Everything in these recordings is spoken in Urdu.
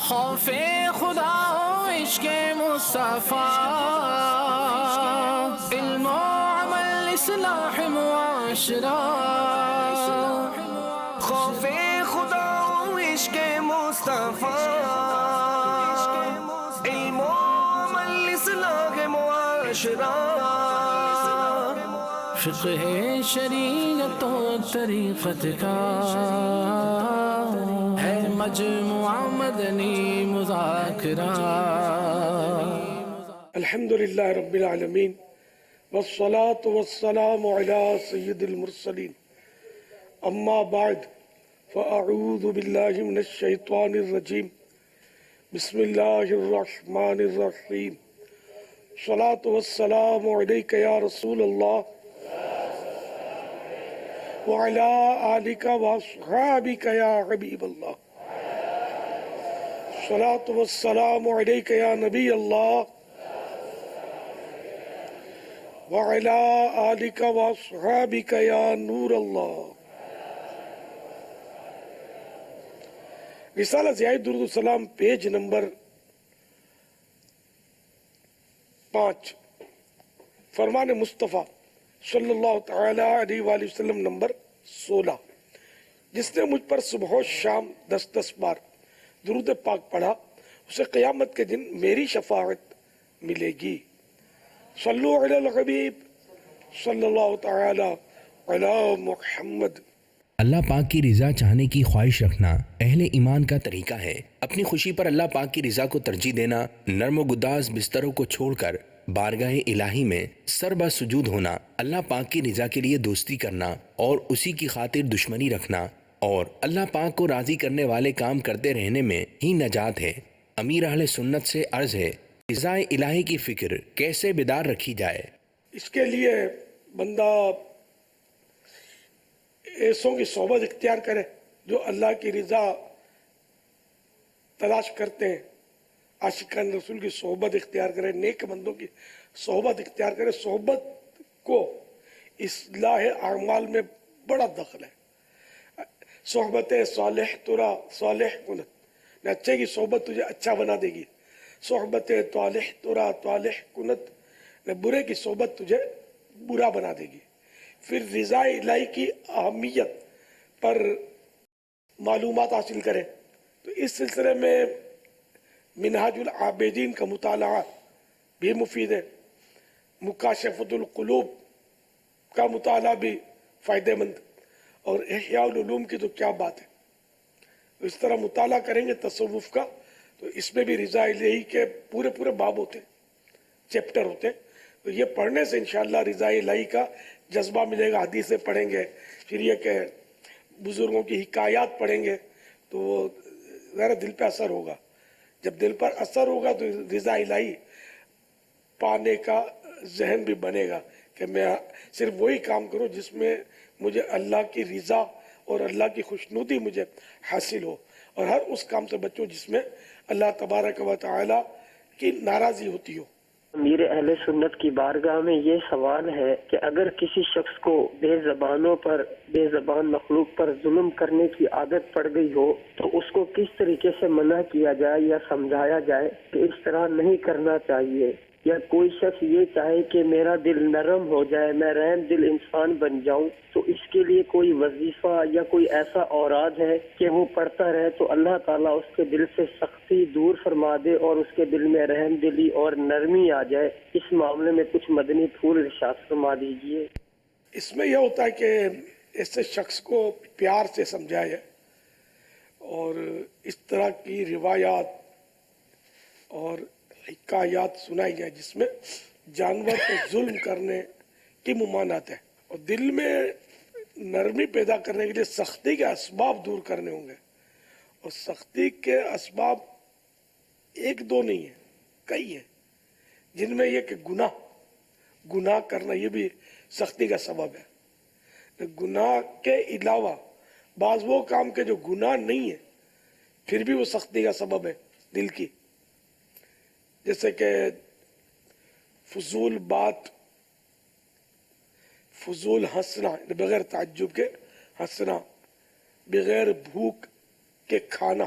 خوف خدا و عشق مصطفیٰ، علم و عمل اصلاح معاشرہ. خوف خدا و عشق مصطفیٰ، علم و عمل اصلاح معاشرہ. فقہ شریعت و طریقت کا ہے مجموعہ مدنی مذاکرہ. الحمدللہ رب العالمین والصلاة والسلام علی سید المرسلین. اما بعد فاعوذ باللہ من الشیطان الرجیم. بسم اللہ الرحمن الرحیم. الصلاة والسلام علیک یا رسول اللہ وعلی آلک واصحابک یا حبیب اللہ. الصلاة والسلام علیک یا نبی اللہ وعلی آلک واصحابک یا نور اللہ. رسالہ ضیاء درود السلام پیج نمبر 5، فرمان مصطفیٰ صلی اللہ تعالی علیہ وآلہ وسلم نمبر 16. جس نے مجھ پر صبح و شام 10 بار درود پاک پڑھا اسے قیامت کے دن میری شفاعت ملے گی. صلو علی الحبیب صلی اللہ تعالی علی محمد. اللہ پاک کی رضا چاہنے کی خواہش رکھنا اہل ایمان کا طریقہ ہے. اپنی خوشی پر اللہ پاک کی رضا کو ترجیح دینا، نرم و گداز بستروں کو چھوڑ کر بارگاہ الہی میں سر بہ سجود ہونا، اللہ پاک کی رضا کے لیے دوستی کرنا اور اسی کی خاطر دشمنی رکھنا اور اللہ پاک کو راضی کرنے والے کام کرتے رہنے میں ہی نجات ہے. امیر اہل سنت سے عرض ہے، رضا الہی کی فکر کیسے بیدار رکھی جائے؟ اس کے لیے بندہ ایسوں کی صحبت اختیار کرے جو اللہ کی رضا تلاش کرتے ہیں. عاشقان رسول کی صحبت اختیار کرے، نیک بندوں کی صحبت اختیار کرے. صحبت کو اصلاح اعمال میں بڑا دخل ہے. صحبت صالح ترا صالح کنت، نہ اچھے کی صحبت تجھے اچھا بنا دے گی. صحبت طالح ترا طالح کنت، نہ برے کی صحبت تجھے برا بنا دے گی. پھر رضا الہی کی اہمیت پر معلومات حاصل کرے تو اس سلسلے میں منہاج العابدین کا مطالعہ بھی مفید ہے. مکاشفۃ القلوب کا مطالعہ بھی فائدہ مند، اور احیاء العلوم کی تو کیا بات ہے. اس طرح مطالعہ کریں گے تصوف کا تو اس میں بھی رضا الہی کے پورے باب ہوتے، چیپٹر ہوتے. تو یہ پڑھنے سے انشاءاللہ رضا الہی کا جذبہ ملے گا. حدیثیں پڑھیں گے، پھر یہ کہ بزرگوں کی حکایات پڑھیں گے تو وہ ذرا دل پہ اثر ہوگا. جب دل پر اثر ہوگا تو رضا الہی پانے کا ذہن بھی بنے گا کہ میں صرف وہی کام کروں جس میں مجھے اللہ کی رضا اور اللہ کی خوشنودی مجھے حاصل ہو، اور ہر اس کام سے بچوں جس میں اللہ تبارک و تعالی کی ناراضی ہوتی ہو. امیر اہل سنت کی بارگاہ میں یہ سوال ہے کہ اگر کسی شخص کو بے زبانوں پر، بے زبان مخلوق پر ظلم کرنے کی عادت پڑ گئی ہو تو اس کو کس طریقے سے منع کیا جائے یا سمجھایا جائے کہ اس طرح نہیں کرنا چاہیے؟ یا کوئی شخص یہ چاہے کہ میرا دل نرم ہو جائے، میں رحم دل انسان بن جاؤں، تو اس کے لیے کوئی وظیفہ یا کوئی ایسا اوراد ہے کہ وہ پڑھتا رہے تو اللہ تعالیٰ اس کے دل سے سختی دور فرما دے اور اس کے دل میں رحم دلی اور نرمی آ جائے؟ اس معاملے میں کچھ مدنی پھول ارشاد فرما دیجیے. اس میں یہ ہوتا ہے کہ ایسے شخص کو پیار سے سمجھائے اور اس طرح کی روایات اور حکایات سنائی جائے جس میں جانور کو ظلم کرنے کی ممانعت ہے، اور دل میں نرمی پیدا کرنے کے لیے سختی کے اسباب دور کرنے ہوں گے. اور سختی کے اسباب ایک دو نہیں ہیں، کئی ہیں، جن میں یہ کہ گناہ کرنا یہ بھی سختی کا سبب ہے. گناہ کے علاوہ بعض وہ کام کے جو گناہ نہیں ہے پھر بھی وہ سختی کا سبب ہے دل کی، جیسے کہ فضول بات، فضول ہنسنا، بغیر تعجب کے ہنسنا، بغیر بھوک کے کھانا،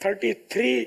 33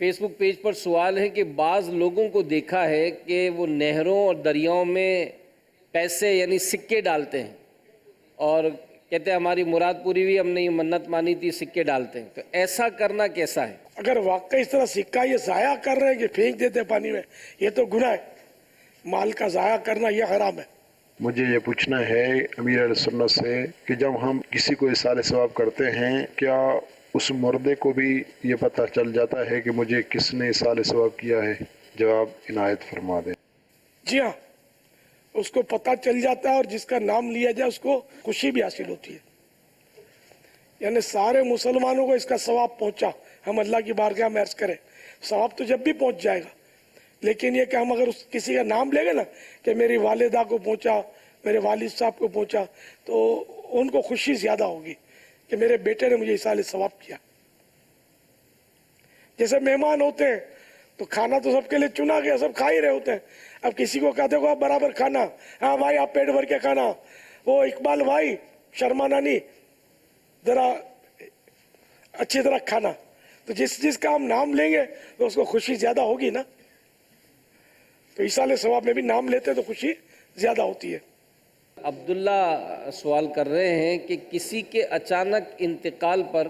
فیس بک پیج پر سوال ہے کہ بعض لوگوں کو دیکھا ہے کہ وہ نہروں اور دریاؤں میں پیسے یعنی سکے ڈالتے ہیں اور کہتے ہیں ہماری مراد پوری ہوئی، ہم نے یہ منت مانی تھی، سکے ڈالتے ہیں، تو ایسا کرنا کیسا ہے؟ اگر واقعی اس طرح سکہ یہ ضائع کر رہے ہیں کہ پھینک دیتے ہیں پانی میں، یہ تو گناہ ہے، مال کا ضائع کرنا یہ حرام ہے۔ مجھے یہ پوچھنا ہے امیر اہل سنت سے کہ جب ہم کسی کو اصال ثواب کرتے ہیں، کیا اس مردے کو بھی یہ پتہ چل جاتا ہے کہ مجھے کس نے اصال ثواب کیا ہے؟ جواب عنایت فرما دیں۔ جی ہاں، اس کو پتہ چل جاتا ہے، اور جس کا نام لیا جائے اس کو خوشی بھی حاصل ہوتی ہے، یعنی سارے مسلمانوں کو اس کا ثواب پہنچا، ہم اللہ کی بارگاہ میں عرض کریں، ثواب تو جب بھی پہنچ جائے گا، لیکن یہ کہ ہم اگر کسی کا نام لیں گے نا کہ میری والدہ کو پہنچا، میرے والد صاحب کو پہنچا، تو ان کو خوشی زیادہ ہوگی کہ میرے بیٹے نے مجھے اصال ثواب کیا۔ جیسے مہمان ہوتے ہیں تو کھانا تو سب کے لیے چنا گیا، سب کھا ہی رہے ہوتے ہیں، اب کسی کو کہتے ہو آپ برابر کھانا، ہاں بھائی آپ پیٹ بھر کے کھانا، وہ اقبال بھائی شرمانا نہیں، ذرا اچھی طرح کھانا، تو جس کا ہم نام لیں گے تو اس کو خوشی زیادہ ہوگی نا، تو اصال ثواب میں بھی نام لیتے ہیں تو خوشی زیادہ ہوتی ہے۔ عبداللہ سوال کر رہے ہیں کہ کسی کے اچانک انتقال پر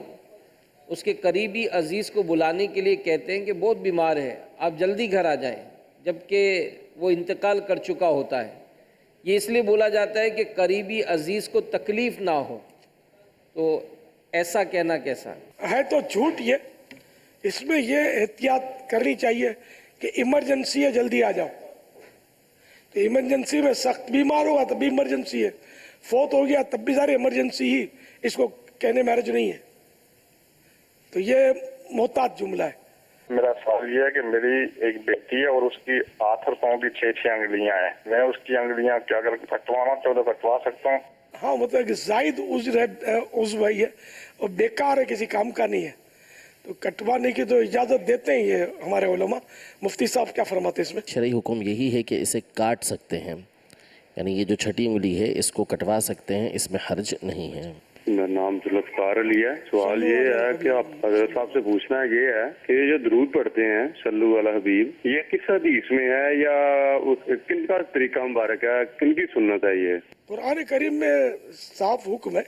اس کے قریبی عزیز کو بلانے کے لیے کہتے ہیں کہ بہت بیمار ہے، آپ جلدی گھر آ جائیں، جبکہ وہ انتقال کر چکا ہوتا ہے۔ یہ اس لیے بولا جاتا ہے کہ قریبی عزیز کو تکلیف نہ ہو، تو ایسا کہنا کیسا ہے؟ تو جھوٹ یہ، اس میں یہ احتیاط کرنی چاہیے کہ ایمرجنسی ہے جلدی آ جاؤ، تو ایمرجنسی میں سخت بیمار ہوگا تب بھی ایمرجنسی ہے، فوت ہو گیا تب بھی ساری ایمرجنسی ہی، اس کو کہنے میں حرج نہیں ہے، تو یہ محتاط جملہ ہے۔ میرا سوال یہ ہے کہ میری ایک بیٹی ہے اور اس کی ہاتھ اور پاؤں کی 6 انگلیاں ہیں، میں اس کی انگلیاں کیا اگر کٹوانا چاہوں تو کٹوا سکتا ہوں؟ ہاں، مطلب کہ زائد عضو ہے یہ، اور بیکار ہے، کسی کام کا نہیں ہے، تو کٹوانے کی تو اجازت دیتے ہیں یہ ہمارے علماء۔ مفتی صاحب کیا فرماتے ہیں اس میں؟ شرعی حکم یہی ہے کہ اسے کاٹ سکتے ہیں، یعنی یہ جو چھٹی انگلی ہے اس کو کٹوا سکتے ہیں، اس میں حرج نہیں ہے۔ میرا نام ذوالفقار علی ہے۔ سوال یہ ہے کہ آپ حضرت صاحب سے پوچھنا یہ ہے کہ یہ جو درود پڑھتے ہیں صلو علی حبیب، یہ کس حدیث میں ہے یا کن کا طریقہ مبارک ہے، کن کی سنت ہے؟ یہ قرآن کریم میں صاف حکم ہے،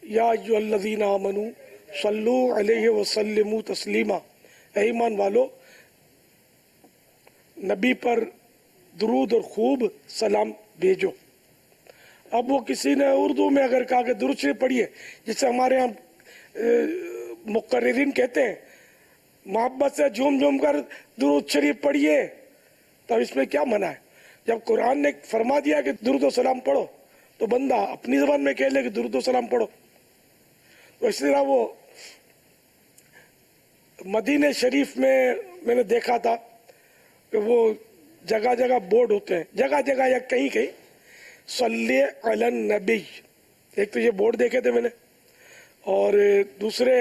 یا ایھا الذین آمنوا صلو علیہ وسلموا تسلیما، اے ایمان والو نبی پر درود اور خوب سلام بھیجو۔ اب وہ کسی نے اردو میں اگر کہا کہ درود شریف پڑھیے، جس سے ہمارے ہاں مقررین کہتے ہیں محبت سے جھوم جھوم کر درود شریف پڑھیے، تو اس میں کیا منع ہے؟ جب قرآن نے فرما دیا کہ درود و سلام پڑھو تو بندہ اپنی زبان میں کہہ لے کہ درود و سلام پڑھو۔ تو اسی طرح وہ مدینہ شریف میں نے دیکھا تھا کہ وہ جگہ جگہ بورڈ ہوتے ہیں، جگہ جگہ یا کہیں کہیں صلی علی النبی، ایک تو یہ بورڈ دیکھے تھے میں نے، اور دوسرے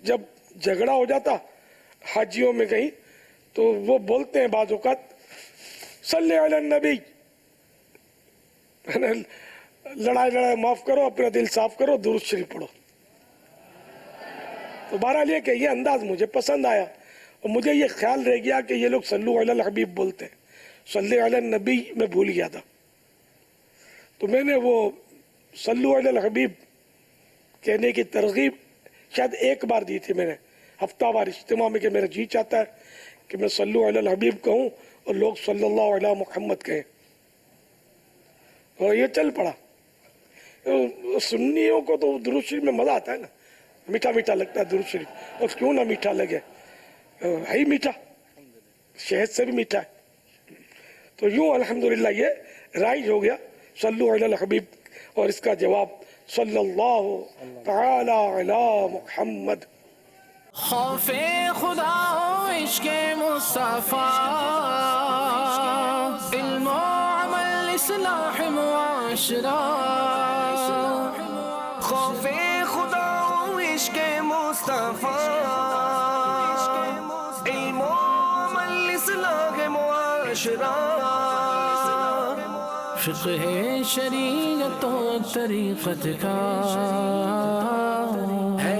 جب جھگڑا ہو جاتا حاجیوں میں کہیں تو وہ بولتے ہیں بعض اوقات صلی علی النبی، لڑائی معاف کرو، اپنا دل صاف کرو، درود شریف پڑھو۔ تو بہرحال یہ کہ یہ انداز مجھے پسند آیا، اور مجھے یہ خیال رہ گیا کہ یہ لوگ صلو علی الحبیب بولتے ہیں، صلی علی النبی میں بھول گیا تھا، تو میں نے وہ صلو علی الحبیب کہنے کی ترغیب شاید ایک بار دی تھی میں نے ہفتہ وار اجتماع میں، کہ میرا جی چاہتا ہے کہ میں صلو علی الحبیب کہوں اور لوگ صلی اللہ علی محمد کہیں، اور یہ چل پڑا۔ سنیوں کو تو درود شریف میں مزہ آتا ہے نا، میٹھا میٹھا لگتا ہے درود شریف، اور کیوں نہ میٹھا لگے، ہے ہی میٹھا، شہد سے بھی میٹھا ہے۔ تو یوں الحمدللہ یہ رائج ہو گیا صلو علی الحبیب، اور اس کا جواب صلی اللہ تعالی علی محمد۔ خوف خدا و عشق مصطفیٰ، علم و عمل اصلاح معاشرہ، خوف خدا و عشق مصطفیٰ، علم و عمل اصلاح معاشرہ، فقہ شریعت و طریقت کا ہے